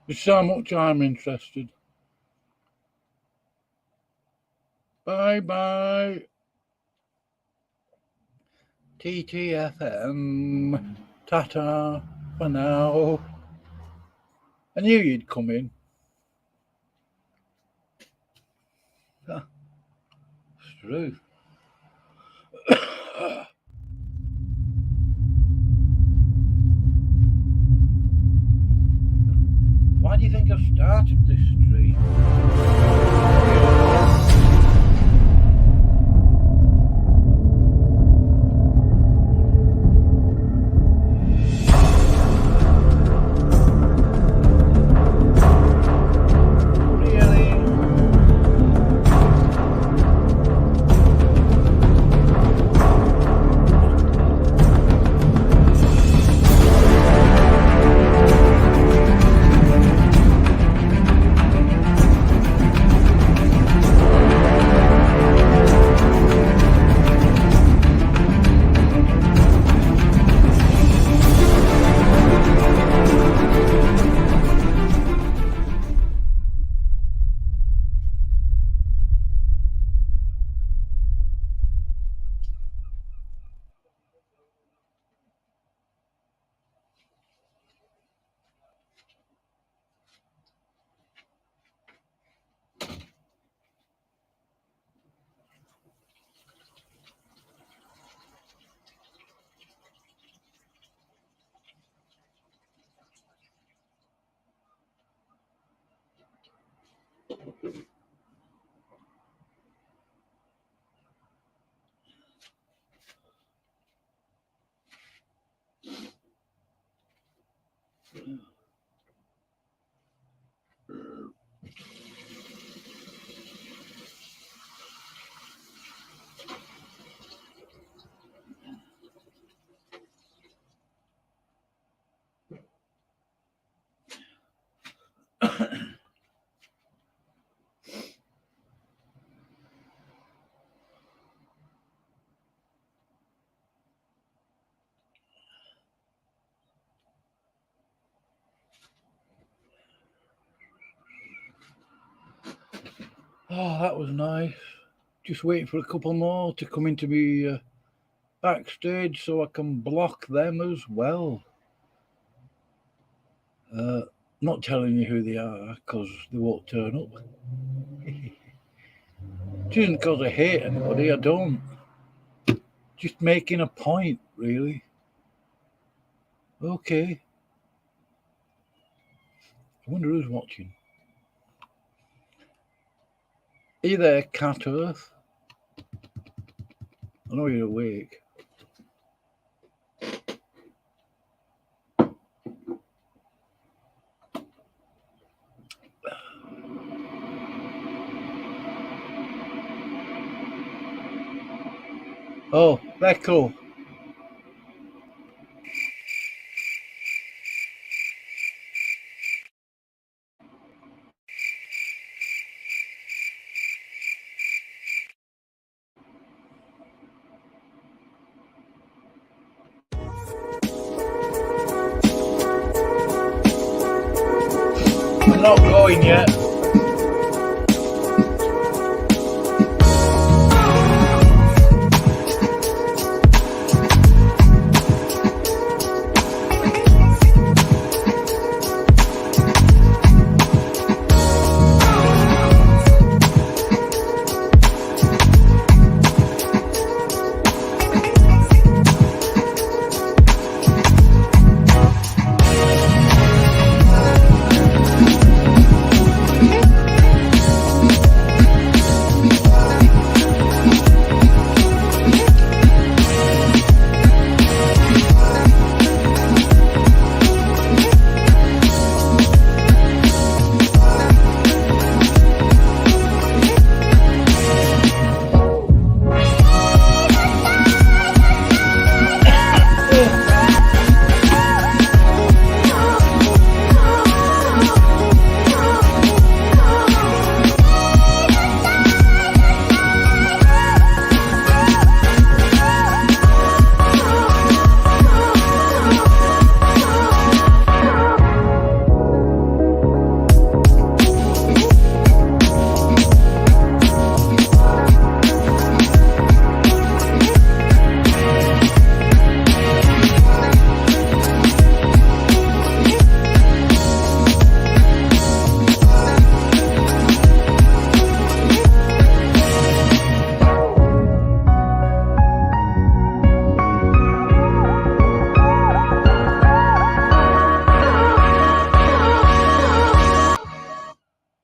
There's so much I'm interested. Bye-bye. TTFM. Ta-ta for now. I knew you'd come in. It's true. Why do you think I started this stream? Oh, that was nice. Just waiting for a couple more to come into me backstage so I can block them as well. Not telling you who they are because they won't turn up. It isn't because I hate anybody, I don't. Just making a point, really. Okay. I wonder who's watching. Are you there, Cat Earth? I know you're awake. Oh, Becco. I'm not going yet.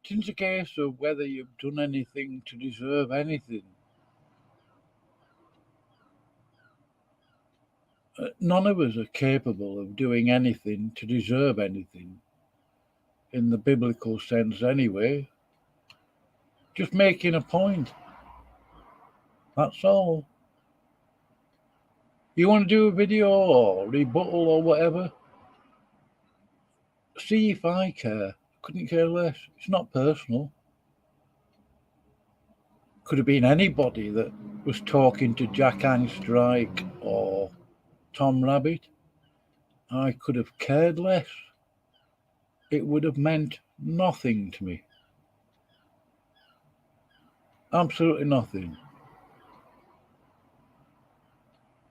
It isn't a case of whether you've done anything to deserve anything. None of us are capable of doing anything to deserve anything, in the biblical sense anyway. Just making a point. That's all. You want to do a video or rebuttal or whatever? See if I care. Couldn't care less. It's not personal. Could have been anybody that was talking to Jack Angstrike or Tom Rabbit. I could have cared less. It would have meant nothing to me. Absolutely nothing.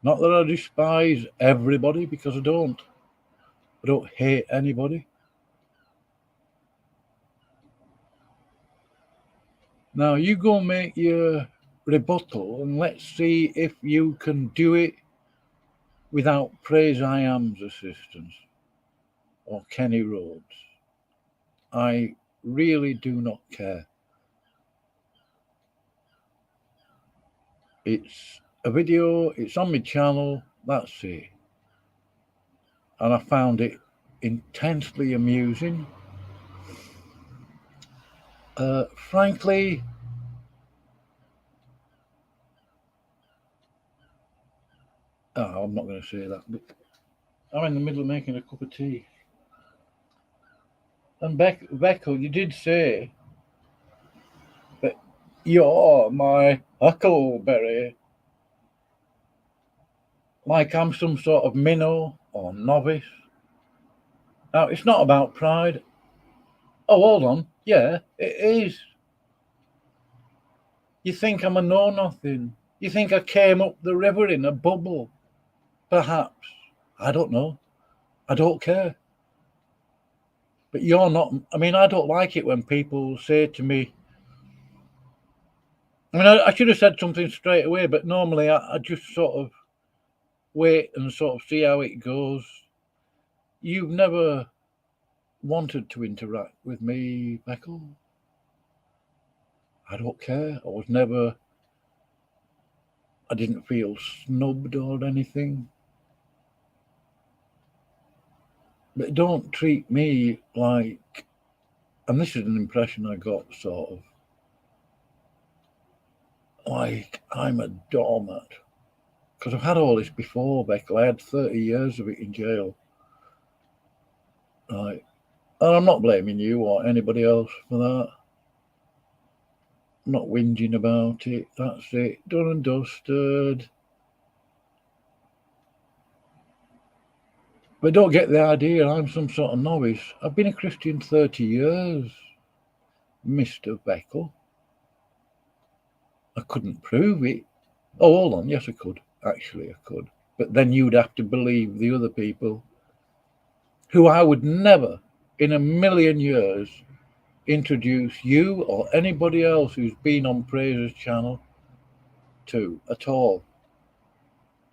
Not that I despise everybody, because I don't. I don't hate anybody. Now you go make your rebuttal and let's see if you can do it without Praise I Am's assistance or Kenny Rhodes. I really do not care. It's a video, it's on my channel, that's it. And I found it intensely amusing. Frankly, I'm not going to say that, but I'm in the middle of making a cup of tea. And Beckel, you did say that you're my huckleberry. Like I'm some sort of minnow or novice. Now, it's not about pride. Oh, hold on. Yeah, it is. You think I'm a know-nothing. You think I came up the river in a bubble. Perhaps. I don't know. I don't care. But you're not. I mean, I don't like it when people say to me, I mean, I should have said something straight away, but normally I just sort of wait and sort of see how it goes. You've never wanted to interact with me, Beckel. I don't care. I didn't feel snubbed or anything. But don't treat me like, and this is an impression I got, sort of, like I'm a doormat. Because I've had all this before, Beckel. I had 30 years of it in jail. Right. And I'm not blaming you or anybody else for that. I'm not whinging about it. That's it. Done and dusted. But don't get the idea I'm some sort of novice. I've been a Christian 30 years, Mr. Beckel. I couldn't prove it. Oh, hold on. Yes, I could. Actually, I could. But then you'd have to believe the other people who I would never in a million years introduce you or anybody else who's been on Praise's channel to at all.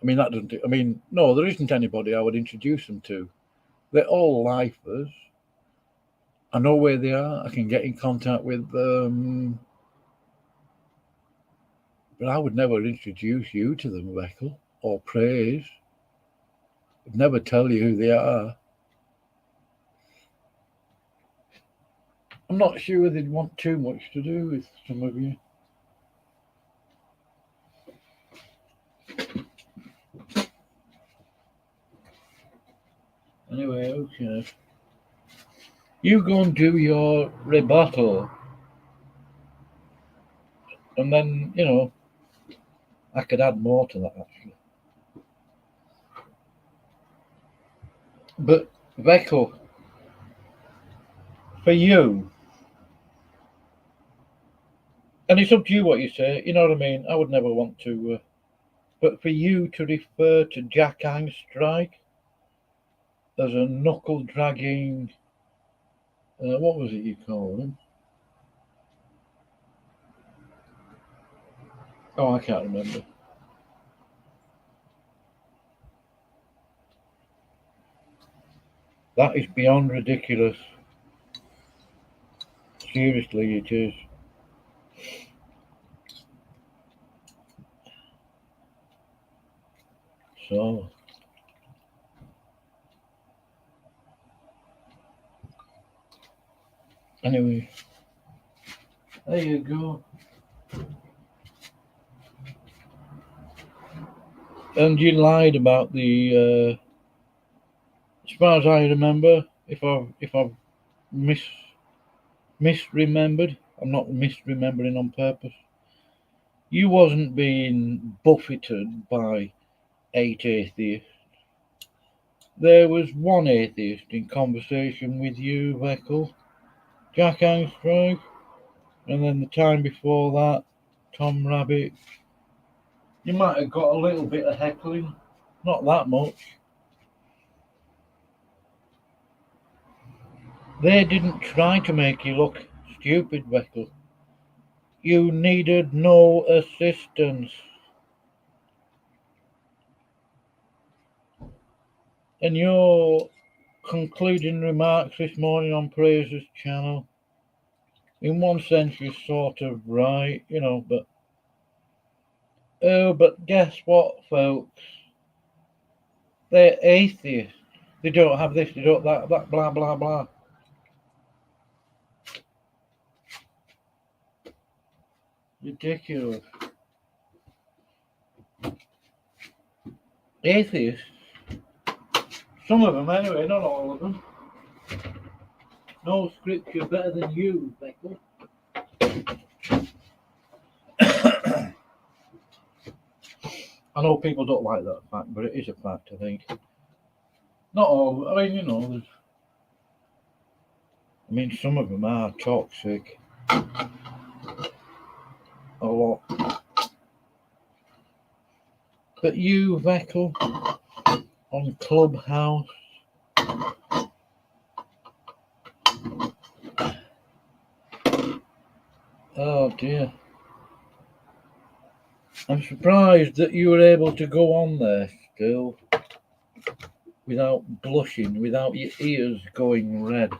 I mean, no, there isn't anybody I would introduce them to. They're all lifers. I know where they are. I can get in contact with them. But I would never introduce you to them, Beckel, or Praise. I'd never tell you who they are. I'm not sure they'd want too much to do with some of you. Anyway, okay. You go and do your rebuttal. And then, I could add more to that, actually. But, Beckel, for you, and it's up to you what you say, you know what I mean? I would never want to, but for you to refer to Jack Angstrike as a knuckle-dragging, what was it you called him? Oh, I can't remember. That is beyond ridiculous. Seriously, it is. So, anyway, there you go. And you lied about the. As far as I remember, if I've misremembered, I'm not misremembering on purpose. You wasn't being buffeted by 8 atheists. There was one atheist in conversation with you, Veckel, Jack Armstrong, and then the time before that, Tom Rabbit. You might have got a little bit of heckling, not that much. They didn't try to make you look stupid, Veckel. You needed no assistance. And your concluding remarks this morning on Praise's channel, in one sense you're sort of right, but but guess what, folks? They're atheists. They don't have this, they don't that, blah blah blah. Ridiculous. Atheists. Some of them anyway, not all of them. No scripture better than you, Beckle. I know people don't like that fact, but it is a fact, I think. Not all, I mean, some of them are toxic. A lot. But you, Veckel, on Clubhouse, oh dear. I'm surprised that you were able to go on there still without blushing, without your ears going red.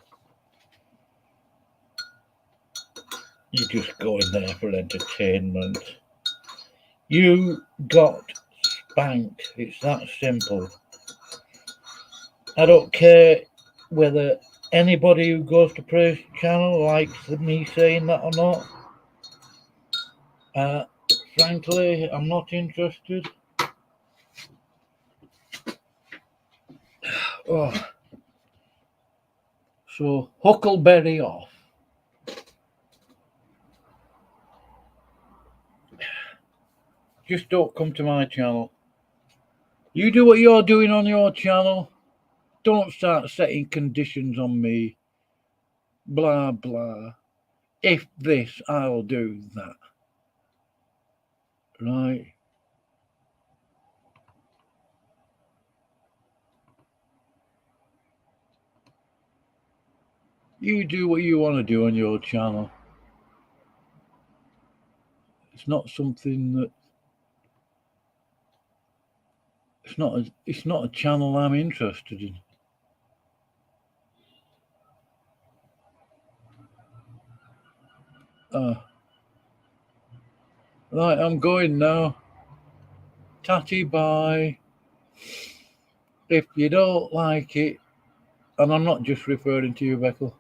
You just go in there for entertainment. You got spanked. It's that simple. I don't care whether anybody who goes to Praise channel likes me saying that or not. Frankly, I'm not interested. Oh. So, Huckleberry off. Just don't come to my channel. You do what you're doing on your channel. Don't start setting conditions on me. Blah, blah. If this, I'll do that. Right? You do what you want to do on your channel. It's not something that... It's not a channel I'm interested in. Right, I'm going now. Tatty bye. If you don't like it, and I'm not just referring to you, Beckel,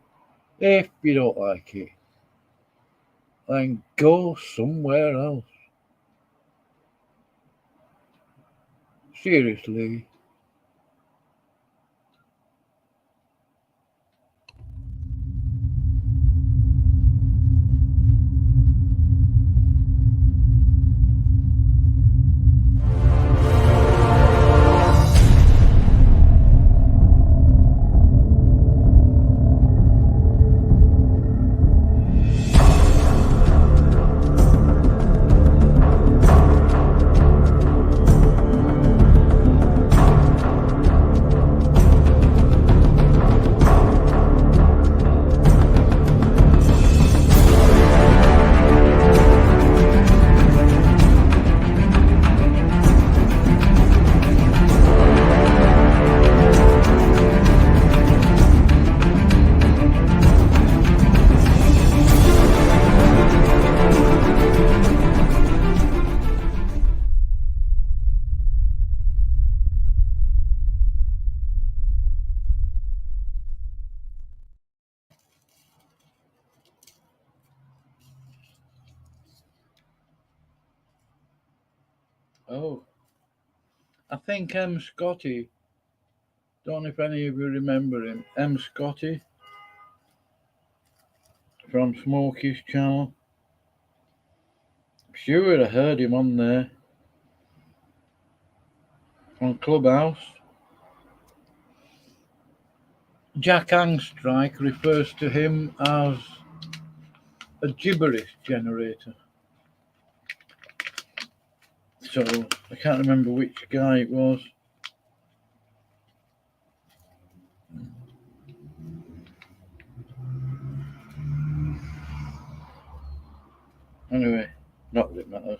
if you don't like it, then go somewhere else. Seriously. Oh, I think M. Scotty. Don't know if any of you remember him. M. Scotty from Smokey's channel. Sure, I heard him on there. On Clubhouse. Jack Angstrike refers to him as a gibberish generator. So I can't remember which guy it was. Anyway, not that it matters.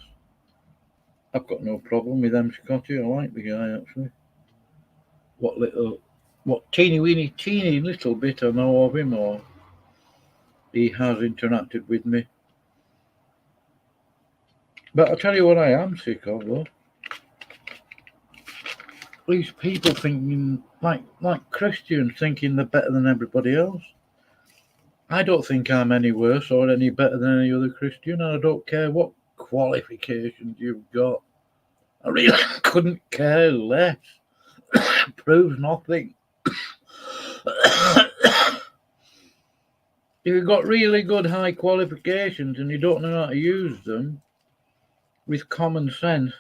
I've got no problem with M. Scotty. I like the guy actually. What teeny little bit I know of him, or he has interacted with me. But I'll tell you what I am sick of though. These people thinking like Christians thinking they're better than everybody else. I don't think I'm any worse or any better than any other Christian, and I don't care what qualifications you've got. I really couldn't care less. Proves nothing. If you've got really good high qualifications and you don't know how to use them with common sense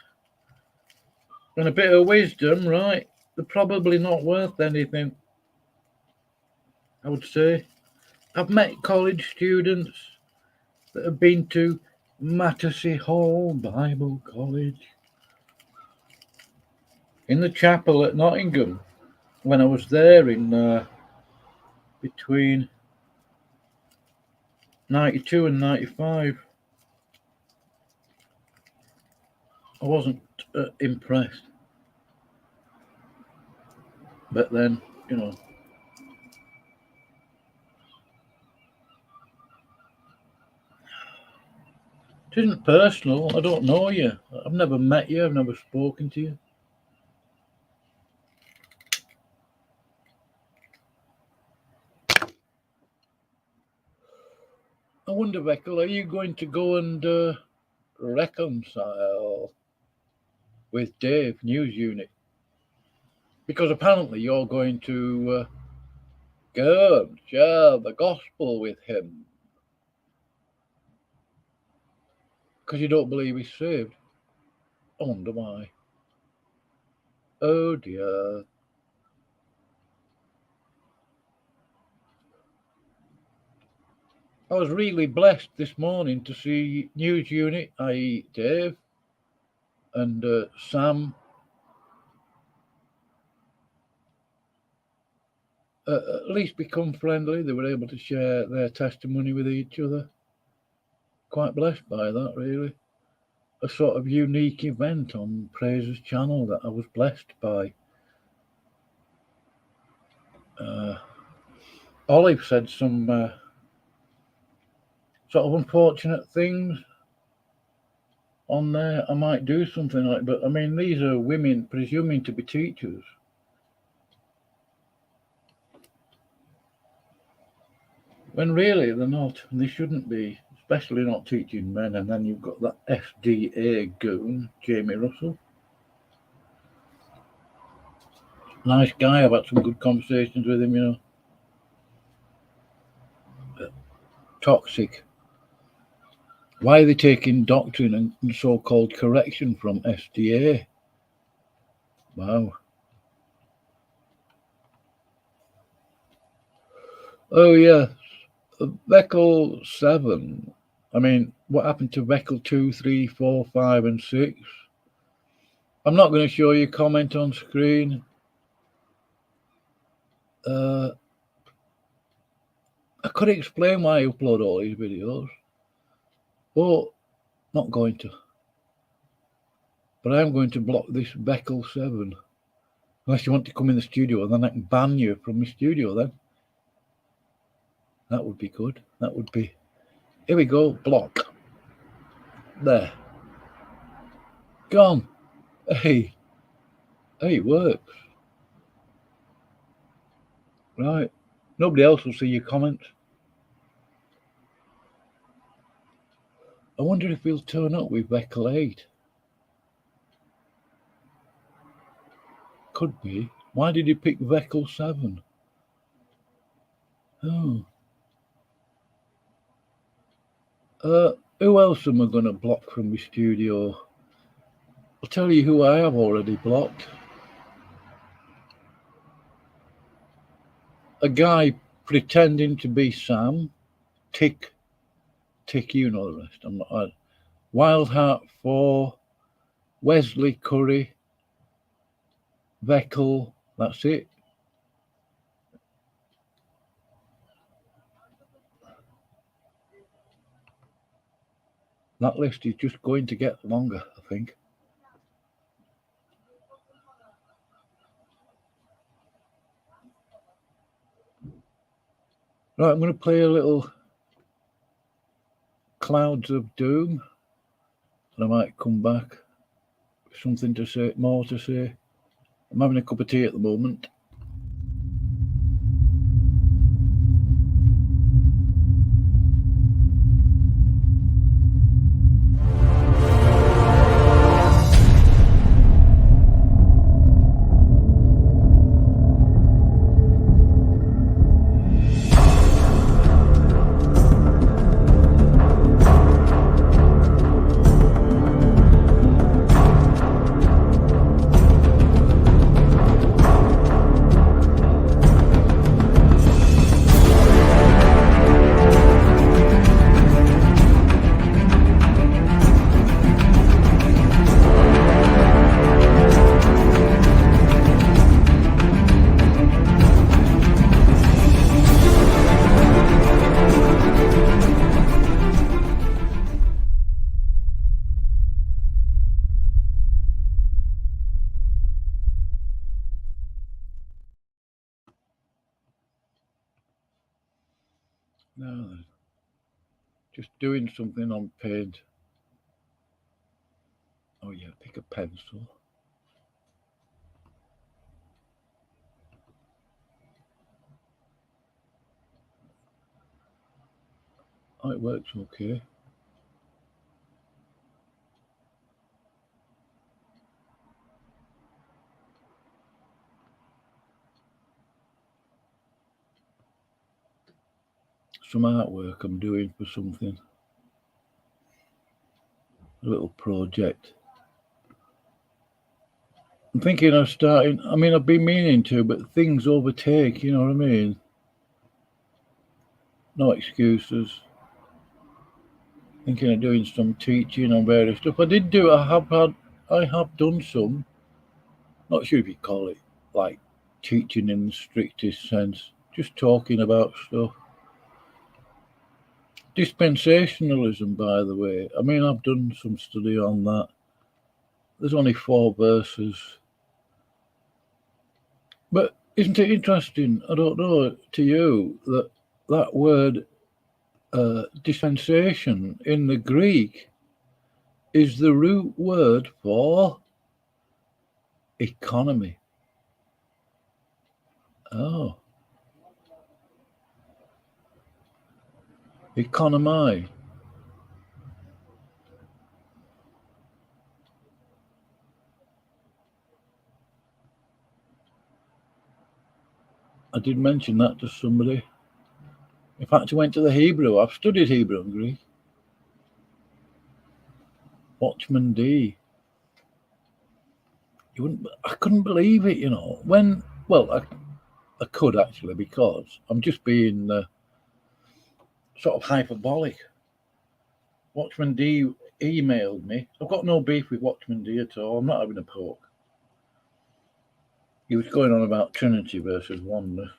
and a bit of wisdom, right, they're probably not worth anything, I would say. I've met college students that have been to Mattersey Hall Bible College in the chapel at Nottingham when I was there in between 92 and 95. I wasn't impressed. But then, you know, it isn't personal. I don't know you. I've never met you. I've never spoken to you. I wonder, Veckel, are you going to go and reconcile with Dave News Unit? Because apparently you're going to go and share the gospel with him. Because you don't believe he's saved. I wonder why. Oh dear. I was really blessed this morning to see News Unit, i.e. Dave and Sam, at least become friendly. They were able to share their testimony with each other. Quite blessed by that, really. A sort of unique event on Praise's channel that I was blessed by. Olive said some sort of unfortunate things on there. I might do something like, but I mean, these are women presuming to be teachers. When really they're not, and they shouldn't be, especially not teaching men. And then you've got that FDA goon, Jamie Russell. Nice guy. I've had some good conversations with him, you know. But toxic. Why are they taking doctrine and so-called correction from FDA? Wow. Oh, yeah. Veckel 7. I mean, what happened to Veckel 2, 3, 4, 5, and 6? I'm not going to show you comment on screen. I could explain why I upload all these videos, but not going to. But I am going to block this Veckel 7. Unless you want to come in the studio, and then I can ban you from my studio then. That would be good. That would be... Here we go. Block. There. Gone. Hey. Hey, it works. Right. Nobody else will see your comments. I wonder if he'll turn up with Veckel 8. Could be. Why did he pick Veckel 7? Oh. Who else am I going to block from my studio? I'll tell you who I have already blocked. A guy pretending to be Sam. Tick, you know the rest. I'm not. Wildheart 4, Wesley Curry, Veckel. That's it. That list is just going to get longer, I think. Right, I'm going to play a little Clouds of Doom, and I might come back with something to say, more to say. I'm having a cup of tea at the moment. Now then, just doing something on paint. Oh yeah, pick a pencil. Oh, it works okay. Some artwork I'm doing for something. A little project. I'm thinking of starting, I mean, I've been meaning to, but things overtake, you know what I mean? No excuses. Thinking of doing some teaching on various stuff. I have done some. Not sure if you call it like teaching in the strictest sense. Just talking about stuff. Dispensationalism, by the way. I mean, I've done some study on that. There's only 4 verses. But isn't it interesting? I don't know to you that word dispensation in the Greek is the root word for economy. Oh. Economy. I did mention that to somebody. In fact, I went to the Hebrew. I've studied Hebrew and Greek. Watchman D. I couldn't believe it, you know. I could actually, because I'm just being sort of hyperbolic. Watchman D emailed me. I've got no beef with Watchman D at all. I'm not having a poke. He was going on about Trinity versus oneness.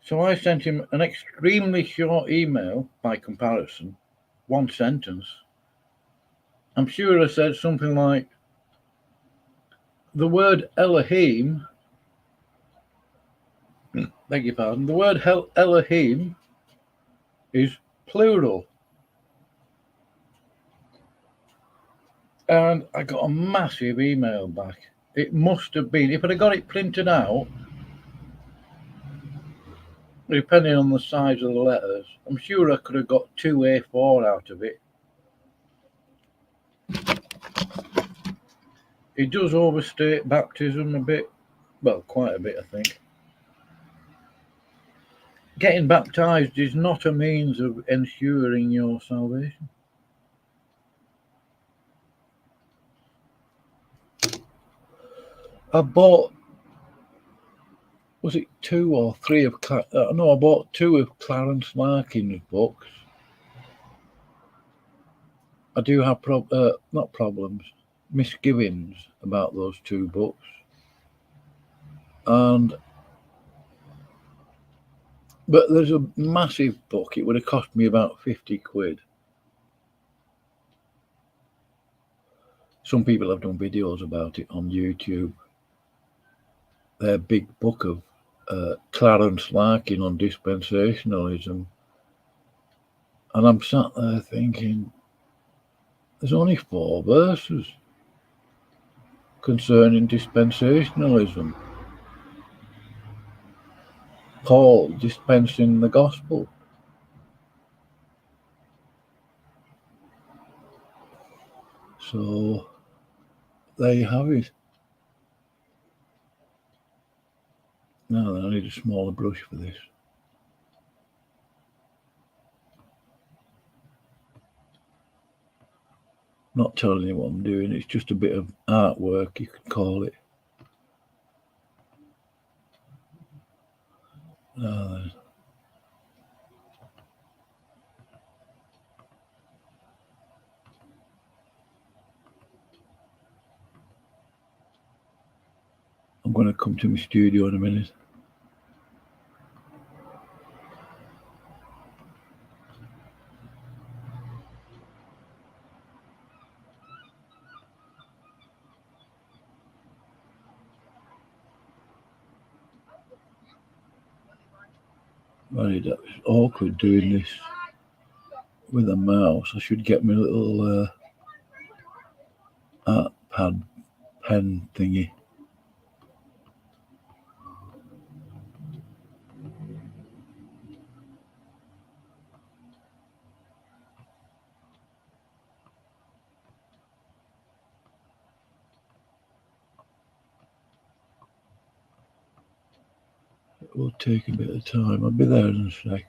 So I sent him an extremely short email by comparison, 1 sentence. I'm sure I said something like, the word Elohim, beg your pardon, the word Elohim is plural. And I got a massive email back. It must have been, if I'd have got it printed out, depending on the size of the letters, I'm sure I could have got 2 A4 out of it. He does overstate baptism a bit. Well, quite a bit, I think. Getting baptized is not a means of ensuring your salvation. I bought, was it 2 or 3 of, no, I bought 2 of Clarence Larkin's books. I do have not problems, misgivings about those 2 books. But there's a massive book. It would have cost me about 50 quid. Some people have done videos about it on YouTube. Their big book of Clarence Larkin on dispensationalism. And I'm sat there thinking, there's only 4 verses concerning dispensationalism. Paul dispensing the gospel. So there you have it. Now then, I need a smaller brush for this. Not telling you what I'm doing, it's just a bit of artwork, you could call it. Now then. I'm going to come to my studio in a minute. Right, that was awkward doing this with a mouse. I should get my little art pad pen thingy. It will take a bit of time. I'll be there in a sec.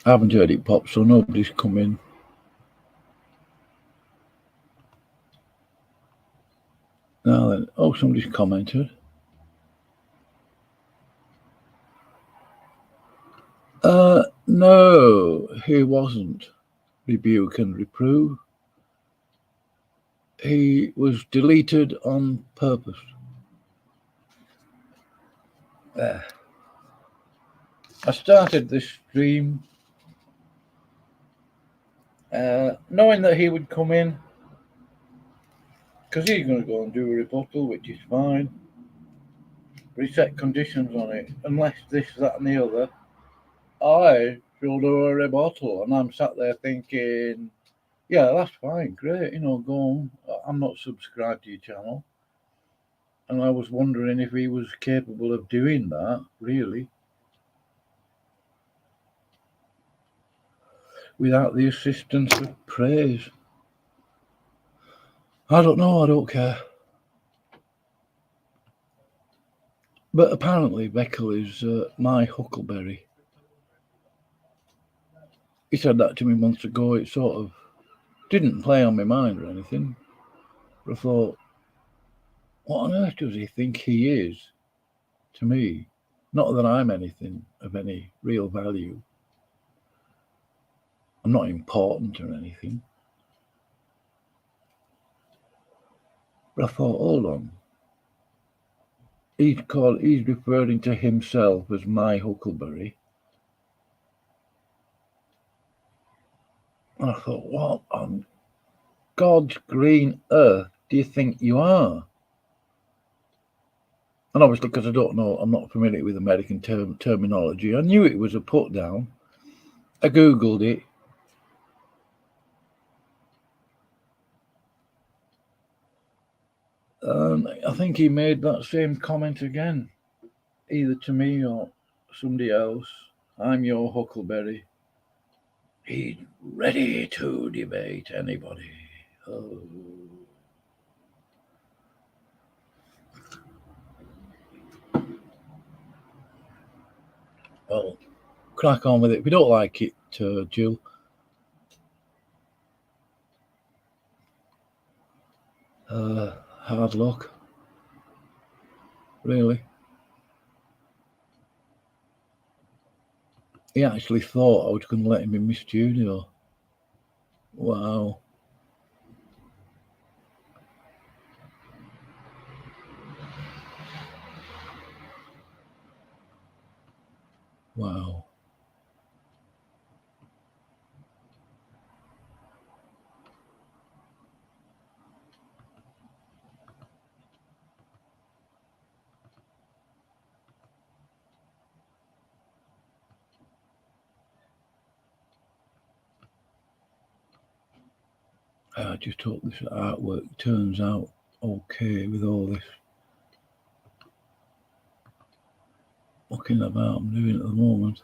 I haven't heard it pop, so nobody's come in. Now then, oh, somebody's commented. No, he wasn't. Rebuke and reprove. He was deleted on purpose. There. I started this stream knowing that he would come in, because he's going to go and do a rebuttal, which is fine. But he set conditions on it. Unless this, that, and the other, I shall do a rebuttal. And I'm sat there thinking, yeah, that's fine, great, go on. I'm not subscribed to your channel. And I was wondering if he was capable of doing that, really, without the assistance of praise. I don't know, I don't care. But apparently Beckel is my huckleberry. He said that to me months ago. It sort of didn't play on my mind or anything. But I thought, what on earth does he think he is to me? Not that I'm anything of any real value. I'm not important or anything. But I thought, hold on. He's referring to himself as my huckleberry. And I thought, what on God's green earth do you think you are? And obviously, because I don't know, I'm not familiar with American terminology. I knew it was a put down. I Googled it. I think he made that same comment again, either to me or somebody else. I'm your huckleberry. He's ready to debate anybody. Oh. Well, crack on with it. If you don't like it, Jill, hard luck. Really. He actually thought I was going to let him in my studio. Wow. Wow. I just hope this artwork turns out okay with all this fucking about I'm doing at the moment.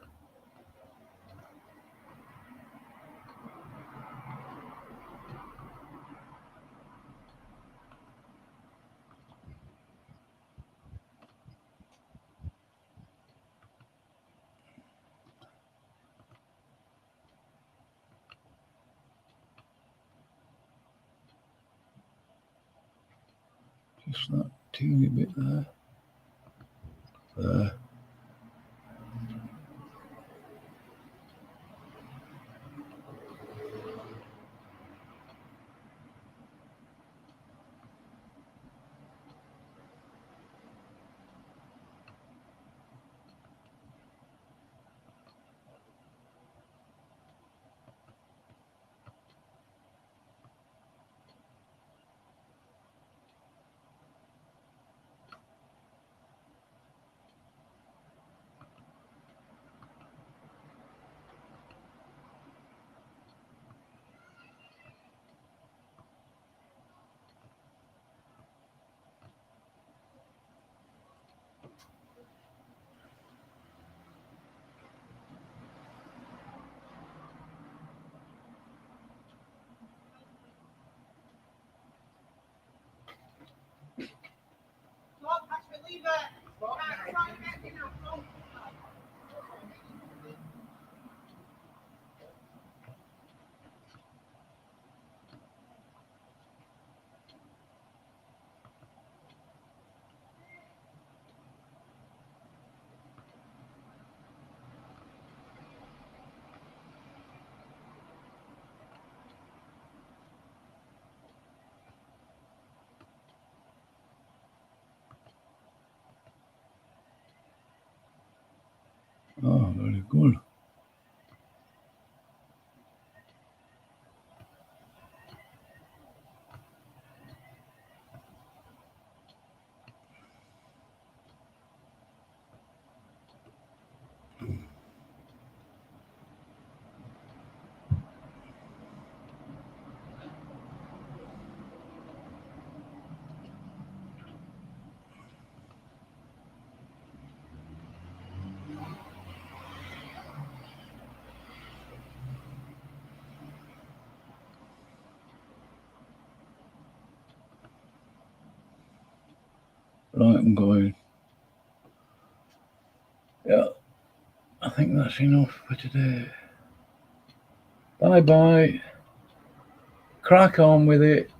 Just that teeny bit there. There. Oh, very good. Right, I'm going. Yeah, I think that's enough for today. Bye bye. Crack on with it.